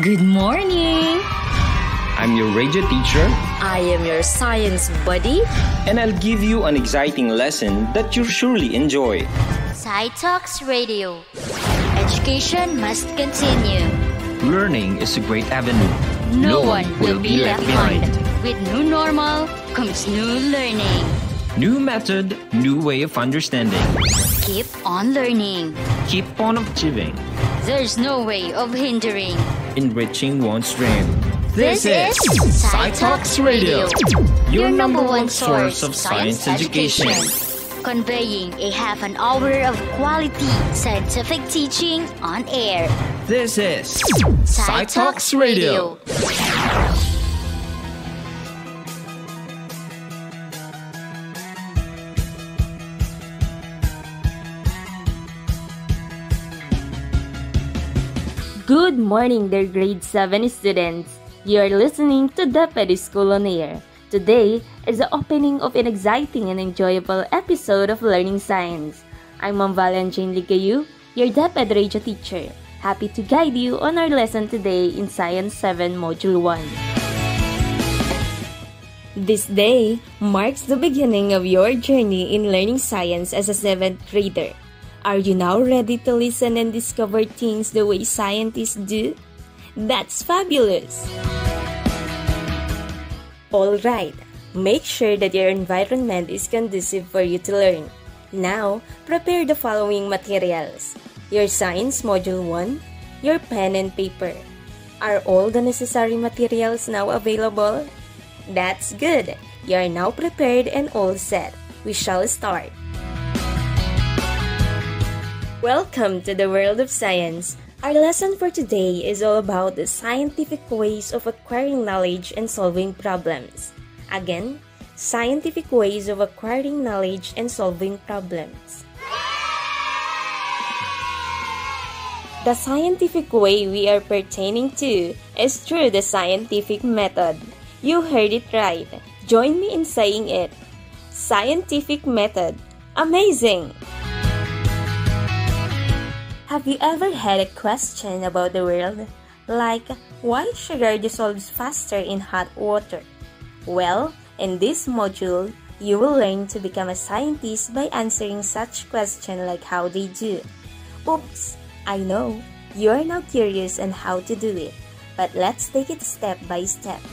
Good morning! I'm your radio teacher, I am your science buddy. and I'll give you an exciting lesson that you'll surely enjoy. SciTalks Radio. Education must continue. Learning is a great avenue. No one will be left behind. With new normal comes new learning. New method, new way of understanding. Keep on learning. Keep on achieving. There's no way of hindering. Enriching one's dream. This is SciTalks Radio, your number one source of science education. Conveying a half an hour of quality scientific teaching on air. This is SciTalks Radio. Good morning, dear grade 7 students. You are listening to Deputy School on Air. Today is the opening of an exciting and enjoyable episode of Learning Science. I'm Ma'am Valentine Ligayu, your Deputy Radio teacher. Happy to guide you on our lesson today in Science 7 Module 1. This day marks the beginning of your journey in learning science as a 7th grader. Are you now ready to listen and discover things the way scientists do? That's fabulous! Alright, make sure that your environment is conducive for you to learn. Now, prepare the following materials. Your Science Module 1, your pen and paper. Are all the necessary materials now available? That's good! You are now prepared and all set. We shall start. Welcome to the world of science. Our lesson for today is all about the scientific ways of acquiring knowledge and solving problems. Again, scientific ways of acquiring knowledge and solving problems. The scientific way we are pertaining to is through the scientific method. You heard it right. Join me in saying it. Scientific method. Amazing! Have you ever had a question about the world? Like, why sugar dissolves faster in hot water? Well, in this module, you will learn to become a scientist by answering such questions like how they do. Oops, I know, you are now curious on how to do it, but let's take it step by step.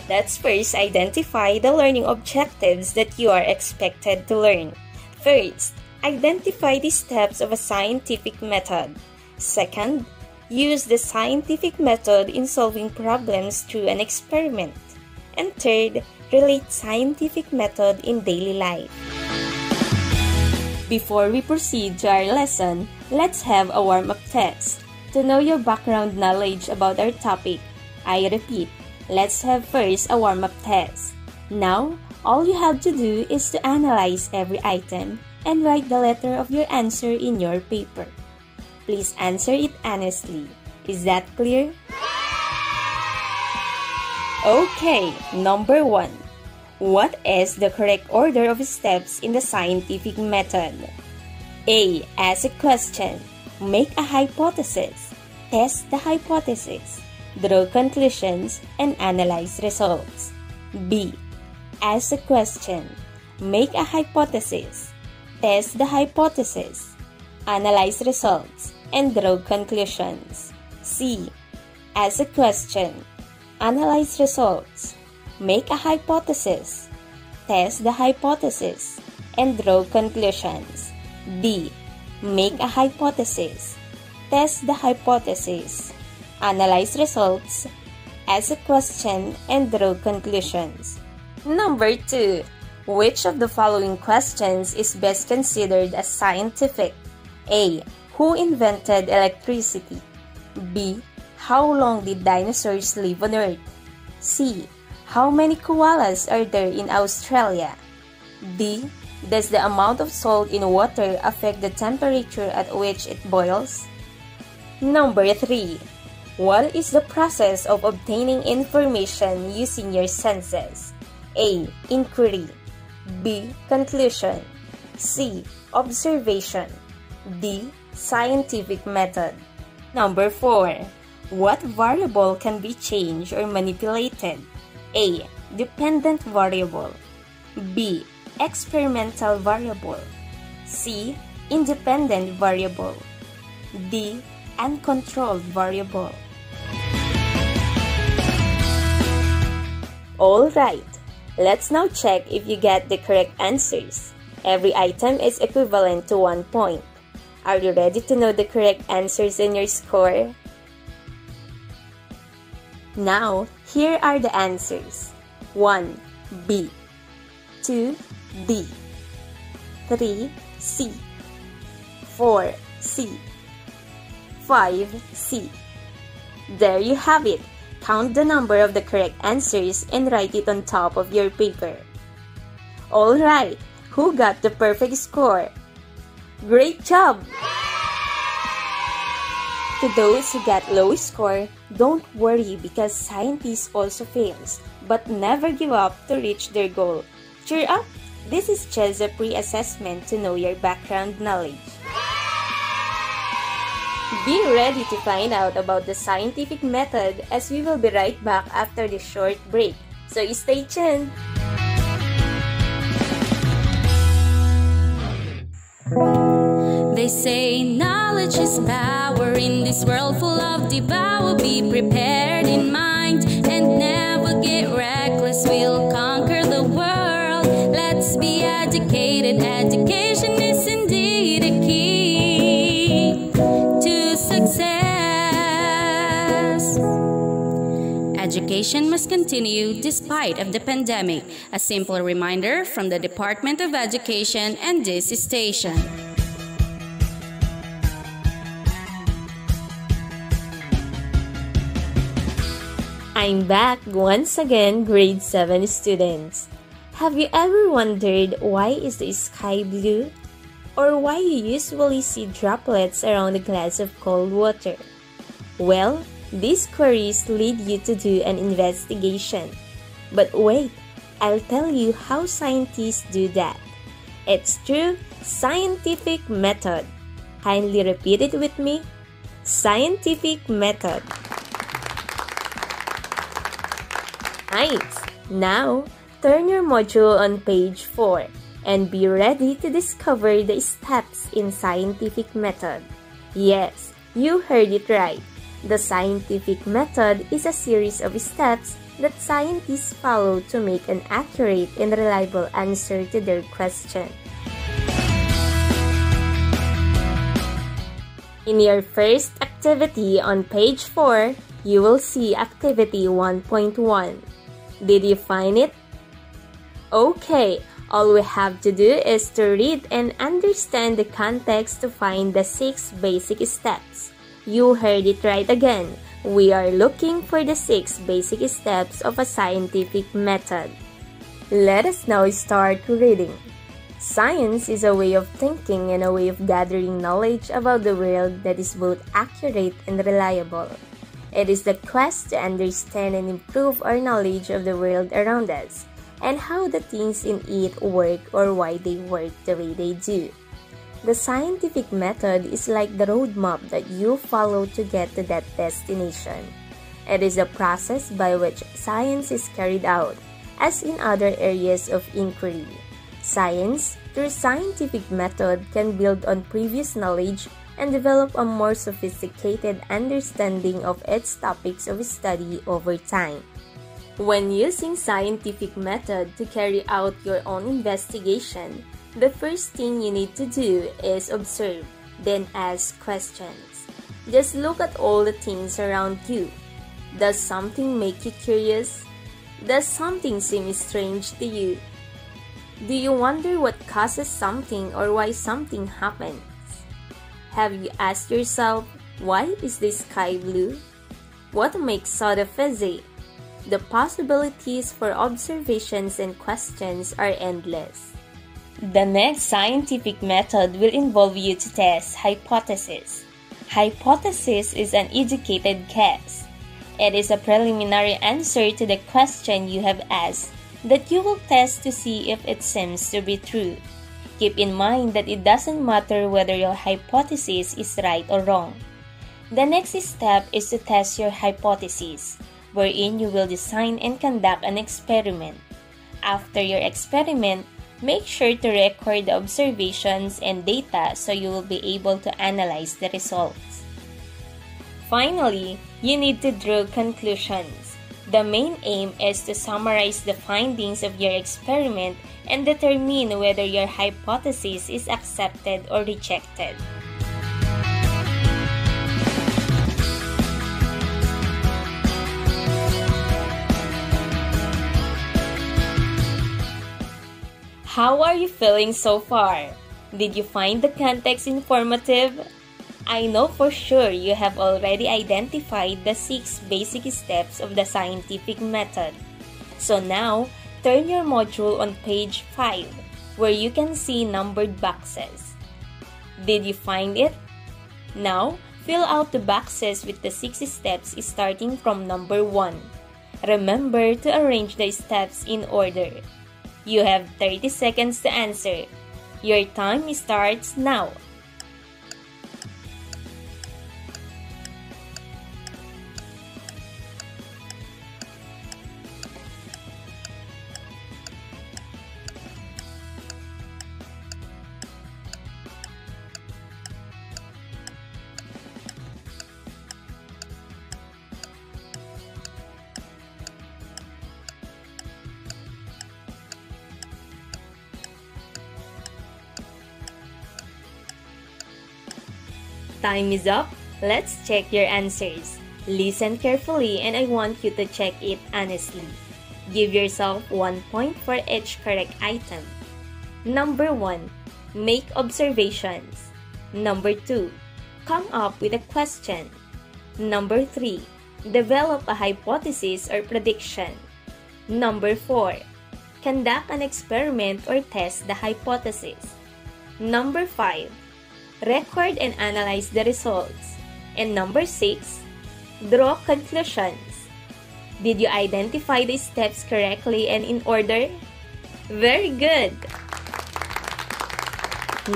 Let's first identify the learning objectives that you are expected to learn. First, identify the steps of a scientific method. Second, use the scientific method in solving problems through an experiment. And third, relate scientific method in daily life. Before we proceed to our lesson, let's have a warm-up test. To know your background knowledge about our topic, I repeat, let's have first a warm-up test. Now, all you have to do is to analyze every item and write the letter of your answer in your paper. Please answer it honestly. Is that clear? Okay, number 1. What is the correct order of steps in the scientific method? A. Ask a question. Make a hypothesis. Test the hypothesis. Draw conclusions and analyze results. B. Ask a question. Make a hypothesis. Test the hypothesis, analyze results, and draw conclusions. C. Ask a question, analyze results, make a hypothesis, test the hypothesis, and draw conclusions. D. Make a hypothesis, test the hypothesis, analyze results, ask a question, and draw conclusions. Number 2. Which of the following questions is best considered as scientific? A. Who invented electricity? B. How long did dinosaurs live on Earth? C. How many koalas are there in Australia? D. Does the amount of salt in water affect the temperature at which it boils? Number 3. What is the process of obtaining information using your senses? A. Inquiry. B. Conclusion. C. Observation. D. Scientific method. Number 4. What variable can be changed or manipulated? A. Dependent variable. B. Experimental variable. C. Independent variable. D. Uncontrolled variable. Alright, let's now check if you get the correct answers. Every item is equivalent to 1 point. Are you ready to know the correct answers in your score? Now, here are the answers. 1. B. 2. D. 3. C. 4. C. 5. C. There you have it. Count the number of the correct answers and write it on top of your paper. Alright, who got the perfect score? Great job! To those who got low score, don't worry because scientists also fails, but never give up to reach their goal. Cheer up! This is just a pre-assessment to know your background knowledge. Be ready to find out about the scientific method as we will be right back after this short break. So stay tuned! They say knowledge is power in this world full of devour. Be prepared in mind and never get reckless. We'll conquer the world. Let's be educated. Education is indeed a key to success. Education must continue despite of the pandemic. A simple reminder from the Department of Education and this station. I'm back once again, grade 7 students. Have you ever wondered why is the sky blue? Or why you usually see droplets around a glass of cold water? Well, these queries lead you to do an investigation. But wait, I'll tell you how scientists do that. It's through scientific method. Kindly repeat it with me. Scientific method. Nice! Now, turn your module on page 4 and be ready to discover the steps in scientific method. Yes, you heard it right. The scientific method is a series of steps that scientists follow to make an accurate and reliable answer to their question. In your first activity on page 4, you will see activity 1.1. Did you find it? Okay, all we have to do is to read and understand the context to find the 6 basic steps. You heard it right again. We are looking for the 6 basic steps of a scientific method. Let us now start reading. Science is a way of thinking and a way of gathering knowledge about the world that is both accurate and reliable. It is the quest to understand and improve our knowledge of the world around us and how the things in it work or why they work the way they do. The scientific method is like the roadmap that you follow to get to that destination. It is a process by which science is carried out, as in other areas of inquiry. Science, through scientific method, can build on previous knowledge and develop a more sophisticated understanding of its topics of study over time. When using scientific method to carry out your own investigation, the first thing you need to do is observe, then ask questions. Just look at all the things around you. Does something make you curious? Does something seem strange to you? Do you wonder what causes something or why something happens? Have you asked yourself, why is the sky blue? What makes soda fizzy? The possibilities for observations and questions are endless. The next scientific method will involve you to test hypothesis. Hypothesis is an educated guess. It is a preliminary answer to the question you have asked that you will test to see if it seems to be true. Keep in mind that it doesn't matter whether your hypothesis is right or wrong. The next step is to test your hypothesis, wherein you will design and conduct an experiment. After your experiment, make sure to record the observations and data so you will be able to analyze the results. Finally, you need to draw conclusions. The main aim is to summarize the findings of your experiment and determine whether your hypothesis is accepted or rejected. How are you feeling so far? Did you find the context informative? I know for sure you have already identified the 6 basic steps of the scientific method. So now, turn your module on page 5, where you can see numbered boxes. Did you find it? Now, fill out the boxes with the 6 steps starting from number 1. Remember to arrange the steps in order. You have 30 seconds to answer. Your time starts now. Time is up. Let's check your answers. Listen carefully and I want you to check it honestly. Give yourself 1 point for each correct item. Number 1. Make observations. Number 2. Come up with a question. Number 3. Develop a hypothesis or prediction. Number 4. Conduct an experiment or test the hypothesis. Number 5. Record and analyze the results. And number 6, draw conclusions. Did you identify the steps correctly and in order? Very good!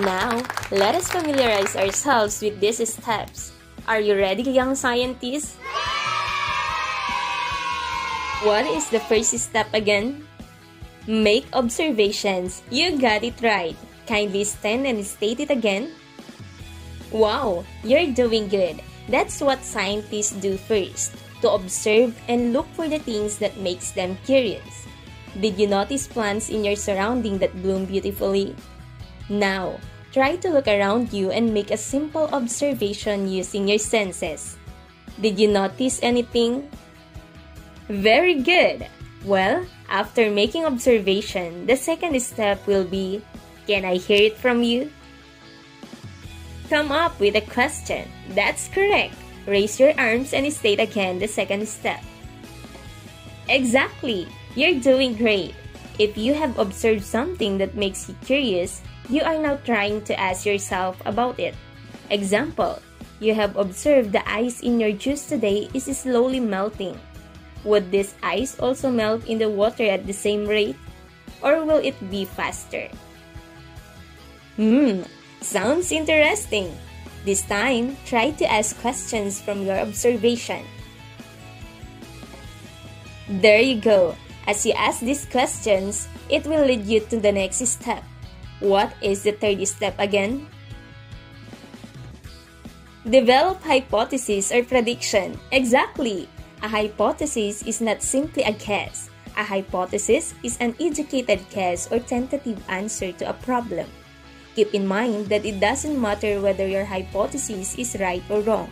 Now, let us familiarize ourselves with these steps. Are you ready, young scientists? What is the first step again? Make observations. You got it right. Kindly stand and state it again. Wow, you're doing good. That's what scientists do first, to observe and look for the things that makes them curious. Did you notice plants in your surrounding that bloom beautifully? Now, try to look around you and make a simple observation using your senses. Did you notice anything? Very good! Well, after making observation, the second step will be, can I hear it from you? Come up with a question. That's correct. Raise your arms and state again the second step. Exactly. You're doing great. If you have observed something that makes you curious, you are now trying to ask yourself about it. Example, you have observed the ice in your juice today is slowly melting. Would this ice also melt in the water at the same rate? Or will it be faster? Sounds interesting. This time, try to ask questions from your observation. There you go. As you ask these questions, it will lead you to the next step. What is the third step again? Develop hypothesis or prediction. Exactly. A hypothesis is not simply a guess. A hypothesis is an educated guess or tentative answer to a problem. Keep in mind that it doesn't matter whether your hypothesis is right or wrong.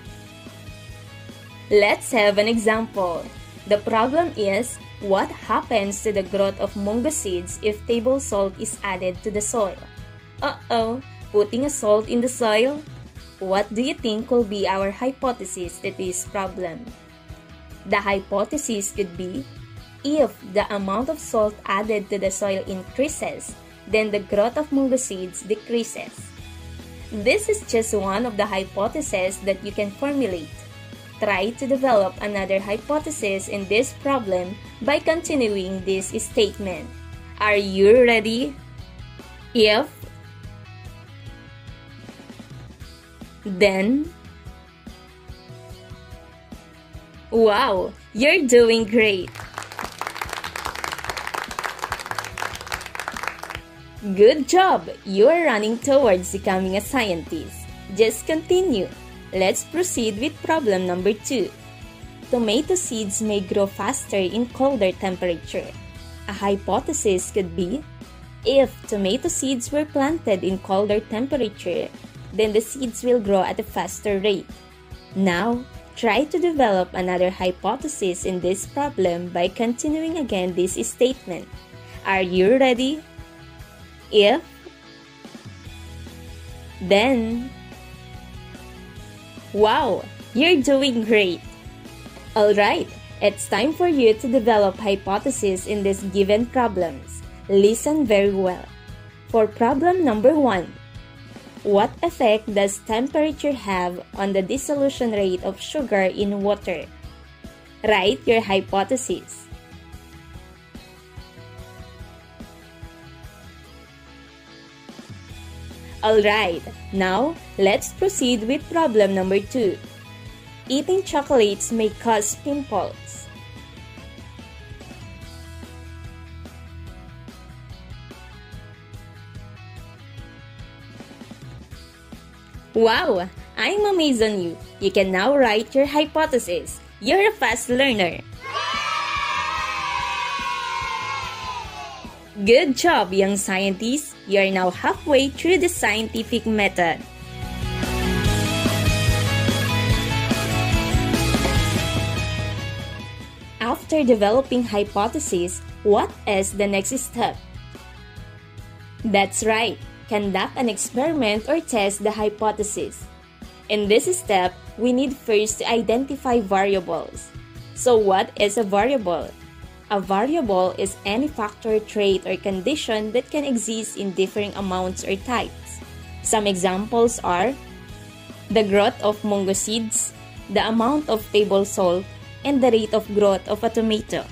Let's have an example. The problem is, what happens to the growth of mungo seeds if table salt is added to the soil? Uh-oh, putting a salt in the soil? What do you think will be our hypothesis to this problem? The hypothesis could be, if the amount of salt added to the soil increases, then the growth of mungo seeds decreases. This is just one of the hypotheses that you can formulate. Try to develop another hypothesis in this problem by continuing this statement. Are you ready? If Then, wow, you're doing great! Good job! You are running towards becoming a scientist. Just continue. Let's proceed with problem number 2. Tomato seeds may grow faster in colder temperature. A hypothesis could be, if tomato seeds were planted in colder temperature, then the seeds will grow at a faster rate. Now, try to develop another hypothesis in this problem by continuing again this statement. Are you ready? If, then, wow, you're doing great! Alright, it's time for you to develop hypotheses in these given problems. Listen very well. For problem number 1, what effect does temperature have on the dissolution rate of sugar in water? Write your hypothesis. Alright, now let's proceed with problem number 2. Eating chocolates may cause pimples. Wow, I'm amazed on you. You can now write your hypothesis. You're a fast learner. Good job, young scientists! You are now halfway through the scientific method. After developing hypotheses, what is the next step? That's right, conduct an experiment or test the hypothesis. In this step, we need first to identify variables. So what is a variable? A variable is any factor, trait, or condition that can exist in differing amounts or types. Some examples are the growth of mango seeds, the amount of table salt, and the rate of growth of a tomato.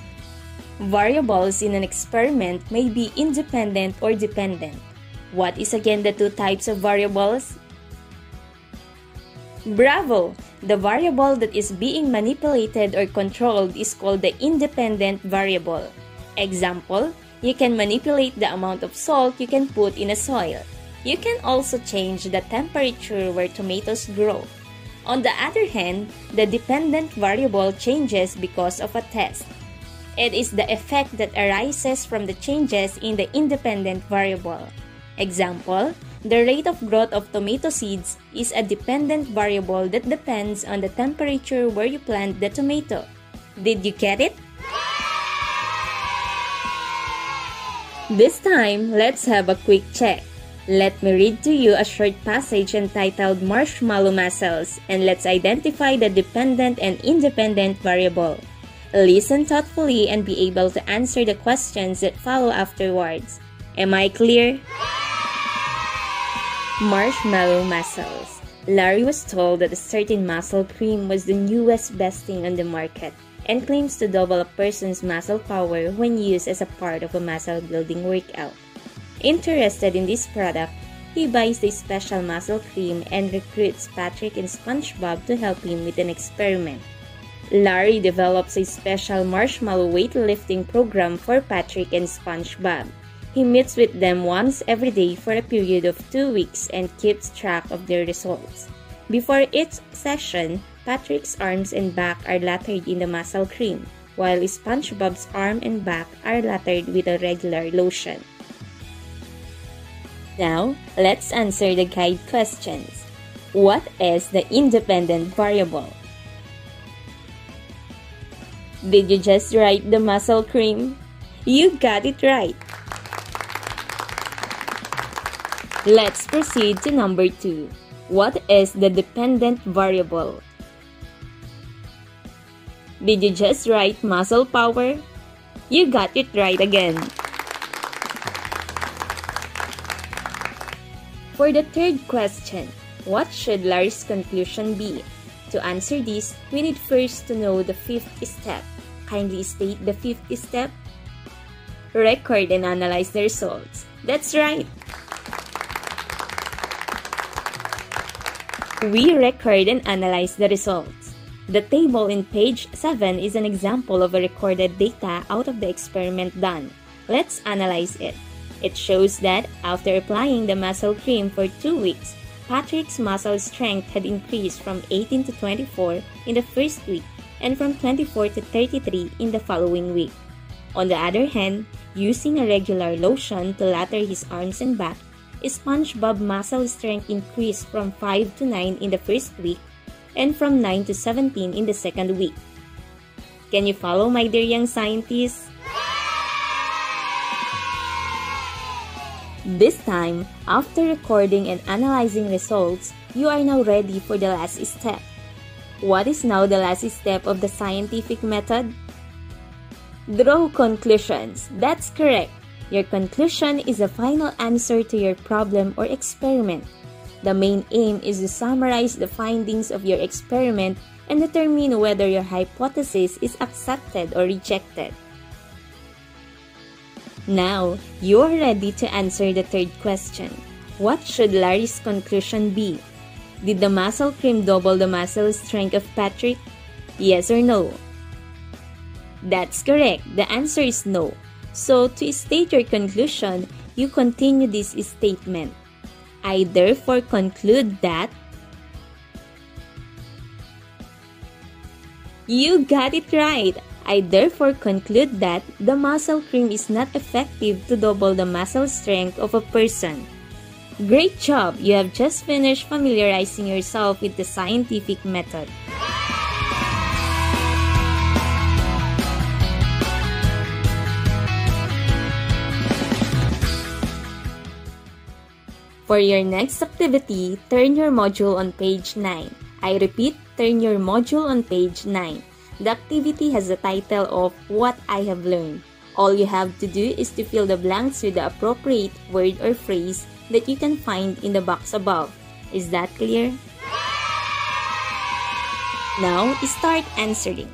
Variables in an experiment may be independent or dependent. What is again the two types of variables? Bravo! The variable that is being manipulated or controlled is called the independent variable. Example, you can manipulate the amount of salt you can put in a soil. You can also change the temperature where tomatoes grow. On the other hand, the dependent variable changes because of a test. It is the effect that arises from the changes in the independent variable. Example, the rate of growth of tomato seeds is a dependent variable that depends on the temperature where you plant the tomato. Did you get it? This time, let's have a quick check. Let me read to you a short passage entitled Marshmallow Muscles, and let's identify the dependent and independent variable. Listen thoughtfully and be able to answer the questions that follow afterwards. Am I clear? Marshmallow muscles. Larry was told that a certain muscle cream was the newest best thing on the market and claims to double a person's muscle power when used as a part of a muscle building workout. Interested in this product, he buys the special muscle cream and recruits Patrick and SpongeBob to help him with an experiment. Larry develops a special marshmallow weightlifting program for Patrick and SpongeBob. He meets with them once every day for a period of 2 weeks and keeps track of their results. Before each session, Patrick's arms and back are lathered in the muscle cream, while SpongeBob's arm and back are lathered with a regular lotion. Now, let's answer the guide questions. What is the independent variable? Did you just write the muscle cream? You got it right! Let's proceed to number 2. What is the dependent variable? Did you just write muscle power? You got it right again. For the third question, what should Larry's conclusion be? To answer this, we need first to know the fifth step. Kindly state the fifth step. Record and analyze the results. That's right! We record and analyze the results. The table in page 7 is an example of a recorded data out of the experiment done. Let's analyze it. It shows that after applying the muscle cream for 2 weeks, Patrick's muscle strength had increased from 18 to 24 in the first week and from 24 to 33 in the following week. On the other hand, using a regular lotion to lather his arms and back, SpongeBob muscle strength increased from 5 to 9 in the first week and from 9 to 17 in the second week. Can you follow, my dear young scientists? This time, after recording and analyzing results, you are now ready for the last step. What is now the last step of the scientific method? Draw conclusions. That's correct. Your conclusion is a final answer to your problem or experiment. The main aim is to summarize the findings of your experiment and determine whether your hypothesis is accepted or rejected. Now, you are ready to answer the third question. What should Larry's conclusion be? Did the muscle cream double the muscle strength of Patrick? Yes or no? That's correct. The answer is no. So, to state your conclusion, you continue this statement. I therefore conclude that... You got it right! I therefore conclude that the muscle cream is not effective to double the muscle strength of a person. Great job! You have just finished familiarizing yourself with the scientific method. For your next activity, turn your module on page 9. I repeat, turn your module on page 9. The activity has the title of What I Have Learned. All you have to do is to fill the blanks with the appropriate word or phrase that you can find in the box above. Is that clear? Now, start answering.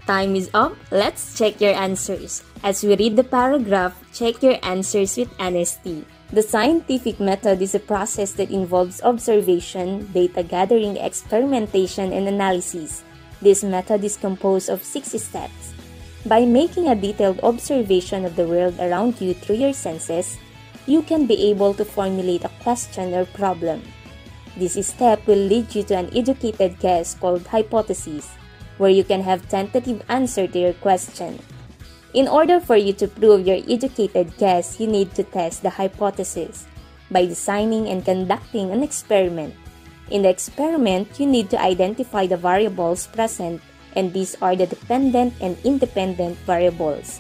Time is up. Let's check your answers. As we read the paragraph, check your answers with honesty. The scientific method is a process that involves observation, data gathering, experimentation, and analysis. This method is composed of 6 steps. By making a detailed observation of the world around you through your senses, you can be able to formulate a question or problem. This step will lead you to an educated guess called hypothesis, where you can have tentative answer to your question. In order for you to prove your educated guess, you need to test the hypothesis by designing and conducting an experiment. In the experiment, you need to identify the variables present, and these are the dependent and independent variables.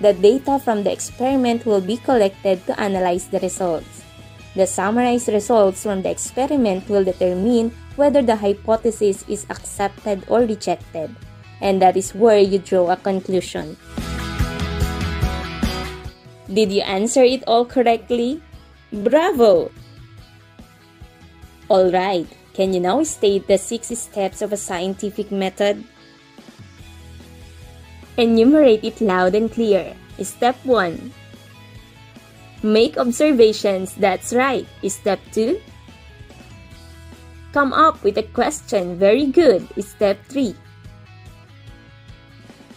The data from the experiment will be collected to analyze the results. The summarized results from the experiment will determine whether the hypothesis is accepted or rejected, and that is where you draw a conclusion. Did you answer it all correctly? Bravo! Alright, can you now state the 6 steps of a scientific method? Enumerate it loud and clear. Step 1. Make observations. That's right. Step 2. Come up with a question. Very good. Step 3.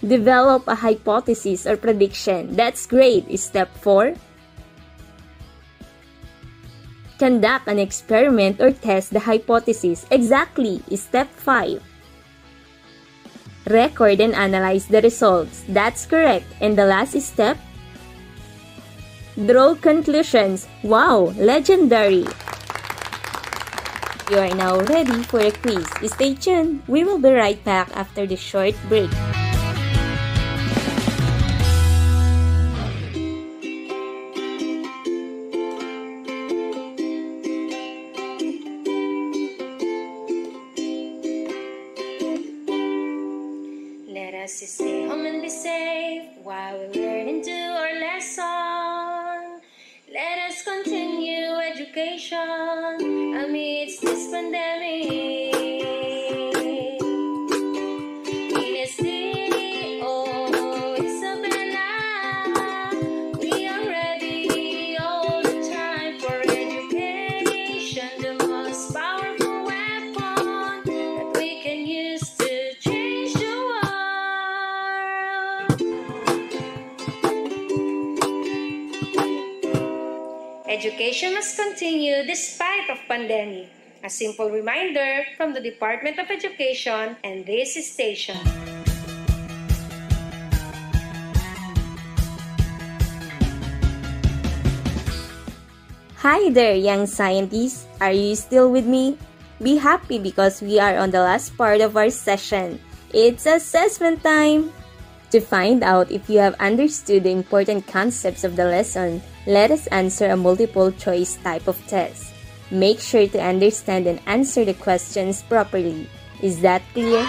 Develop a hypothesis or prediction. That's great. Step 4. Conduct an experiment or test the hypothesis. Exactly. Step 5. Record and analyze the results. That's correct. And the last step? Draw conclusions. Wow, legendary! You are now ready for a quiz. Stay tuned. We will be right back after the short break. Let us stay home and be safe while we learn and do our lesson. Let us continue education amidst this pandemic. In a city, oh Isabella, we are ready all the time for education, the most powerful weapon that we can use to change the world. Education must continue despite of pandemic. A simple reminder from the Department of Education and this station. Hi there, young scientists. Are you still with me? Be happy because we are on the last part of our session. It's assessment time! To find out if you have understood the important concepts of the lesson, let us answer a multiple choice type of test. Make sure to understand and answer the questions properly. Is that clear?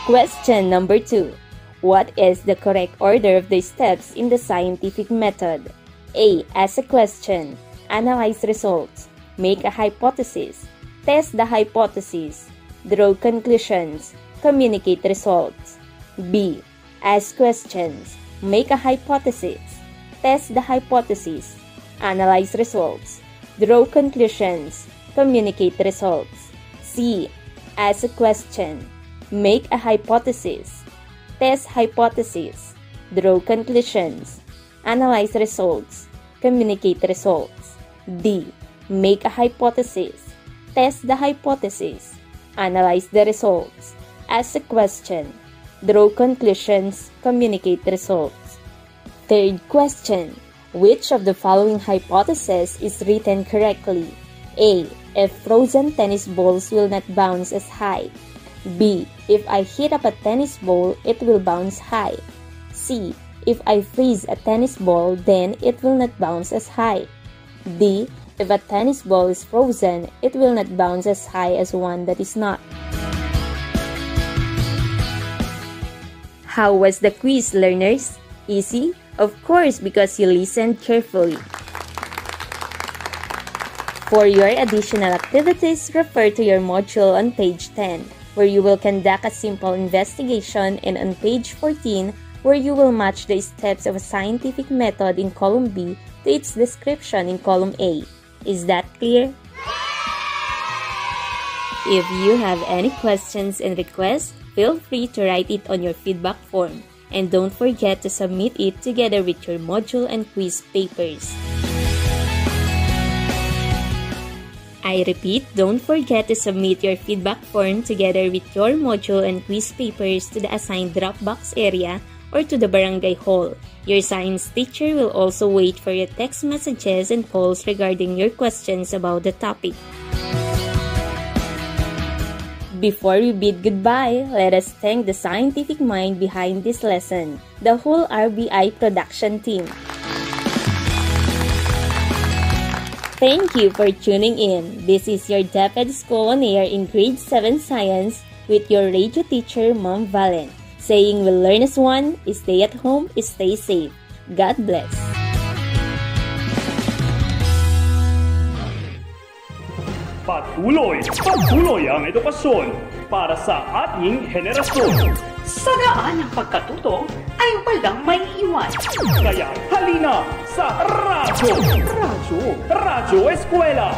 Question number 2. What is the correct order of the steps in the scientific method? A. Ask a question. Analyze results. Make a hypothesis. Test the hypothesis. Draw conclusions. Communicate results. B. Ask questions. Make a hypothesis. Test the hypothesis. Analyze results. Draw conclusions. Communicate results. C. Ask a question. Make a hypothesis. Test hypothesis. Draw conclusions. Analyze results. Communicate results. D. Make a hypothesis. Test the hypothesis. Analyze the results. Ask a question. Draw conclusions. Communicate results. Third question. Which of the following hypotheses is written correctly? A. If frozen tennis balls will not bounce as high. B. If I heat up a tennis ball, it will bounce high. C. If I freeze a tennis ball, then it will not bounce as high. D. If a tennis ball is frozen, it will not bounce as high as one that is not. How was the quiz, learners? Easy? Of course, because you listened carefully. For your additional activities, refer to your module on page 10, where you will conduct a simple investigation, and on page 14, where you will match the steps of a scientific method in column B to its description in column A. Is that clear? If you have any questions and requests, feel free to write it on your feedback form. And don't forget to submit it together with your module and quiz papers. I repeat, don't forget to submit your feedback form together with your module and quiz papers to the assigned Dropbox area or to the barangay hall. Your science teacher will also wait for your text messages and calls regarding your questions about the topic. Before we bid goodbye, let us thank the scientific mind behind this lesson, the whole RBI production team. Thank you for tuning in. This is your DepEd School on Air in Grade 7 Science with your radio teacher, Ma'am Valen, saying we'll learn as one, stay at home, stay safe. God bless. Patuloy ang edukasyon para sa ating henerasyon. Sa daan ng pagkatuto ay walang may iwan. Kaya halina sa Radyo Eskwela!